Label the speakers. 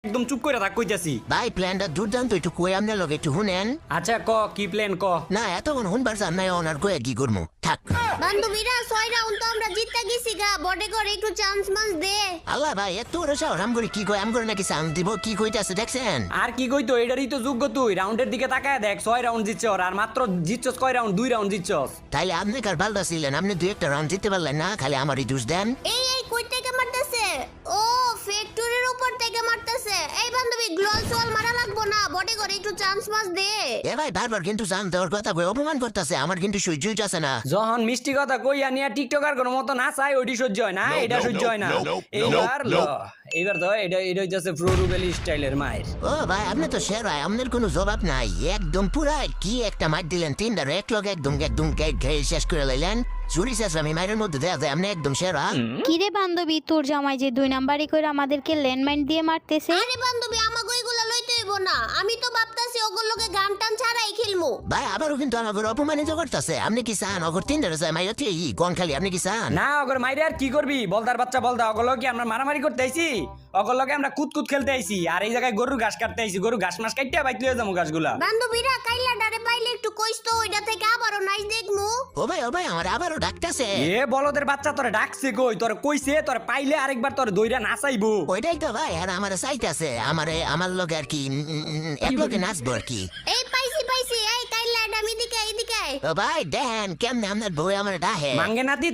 Speaker 1: একদম চুপ করে থাক কইতাছি।
Speaker 2: ভাই প্ল্যানটা দুর্দান্ত, একটু কই আমনে লগে একটু শুনেন।
Speaker 1: আচ্ছা ক কি প্ল্যান ক।
Speaker 2: না এতক্ষণ শুনবার চান নাই, ওনার কয়ে কি করবো থাক।
Speaker 3: বান্ধবীরা 6 রাউন্ড তো আমরা জিততে গেছি গা, বডে করে একটু চান্স মান্স দে।
Speaker 2: আল্লাহ ভাই এত ওরা সাহস আম করে কি কয়, আম করে নাকি চান্স দিব, কি কইতাছে দেখছেন?
Speaker 1: আর কি কইতো, এটারই তো যোগ্য তুই। রাউন্ডের দিকে তাকায় দেখ, 6 রাউন্ড জিতছস আর মাত্র জিতছস কয় রাউন্ড? 2 রাউন্ড জিতছস।
Speaker 2: তাইলে আপনি কার পাল্টা ছিলেন, আপনি দুই একটা রাউন্ড জিততে পারলেন না, খালি আমারই দোষ দেন।
Speaker 3: এই কই থেকে মারতেছে? ও ফ্যাক্টরির উপর থেকে মারতেছে। এই বান্ধবী গ্লোয়াল সোয়াল মারা লাগবো না, বডে করে একটু চান্স মান্স দে।
Speaker 2: এ ভাই বারবার কিন্তু জান দেওয়ার কথা কই অপমান করতেছে, আমার কিন্তু সহ্য হইতাছে না।
Speaker 1: যখন মিষ্টি কথা কইয়া নিয়া টিকটকার কোনো মতো না চাই, ওইটি সহ্য হয় না, এটা সহ্য হয় না। এইবার এইবার তো এটা হইতাছে প্রোরুবেলি স্টাইলের মায়ের।
Speaker 2: ও ভাই আপনি তো শের ভাই, আপনার কোনো জবাব নাই, একদম পুরা কি একটা মার দিলেন, তিনটার এক লগে একদম একদম খেয়ে শেষ করে লাইলেন। চুরি শেষ আমি মায়ের মধ্যে দেয়া যায়, আপনি একদম সেরা।
Speaker 4: কিরে বান্ধবী, তোর জামাই যে 2 নাম্বারই করে আমাদেরকে ল্যান্ডমাইন দিয়ে মারতেছে।
Speaker 3: আরে বান্ধবী আমাকে ওইগুলা লইতে হইব না, আমি তো ভাবতাছি ওগুলোকে গান টান ছাড়াই খেলমু।
Speaker 2: ভাই আবারও কিন্তু আমাকে অপমানিত করতেছে। আপনি কি চান অগর তিনটার যায় মাইয়া তুই গন খালি, আপনি কি চান?
Speaker 1: না অগর মাইরে আর কি করবি, বলদার বাচ্চা বলদা। অগলো কি আমরা মারামারি করতে আইছি? অগলোকে আমরা কুতকুত খেলতে আইছি, আর এই জায়গায় গরুর ঘাস কাটতে আইছি। গরু ঘাস মাস কাটতে বাইতে লয়ে যাবো ঘাসগুলা।
Speaker 3: বান্ধবীরা কাইলা ডারে পাইলে একটু কইস তো, ওইটা থেকে আবারও নাইস দেখমু।
Speaker 2: ও ভাই আমার আবারও ডাকতেছে।
Speaker 1: এ বলদের বাচ্চা তোরে ডাকছে কই? তোরে কইছে তোরে পাইলে আরেকবার তোরে দইরা নাচাইবো।
Speaker 2: ওইটাই তো ভাই, আর আমার চাইতেছে আমার লগে আর কি এক লগে নাচবো আর কি।
Speaker 3: এই পাইছি এই কাইলা ডামি দিকে এইদিকে।
Speaker 2: ও ভাই দেখেন কেমনে আপনার বউ আমার ডাহে।
Speaker 1: মাঙ্গে নাতি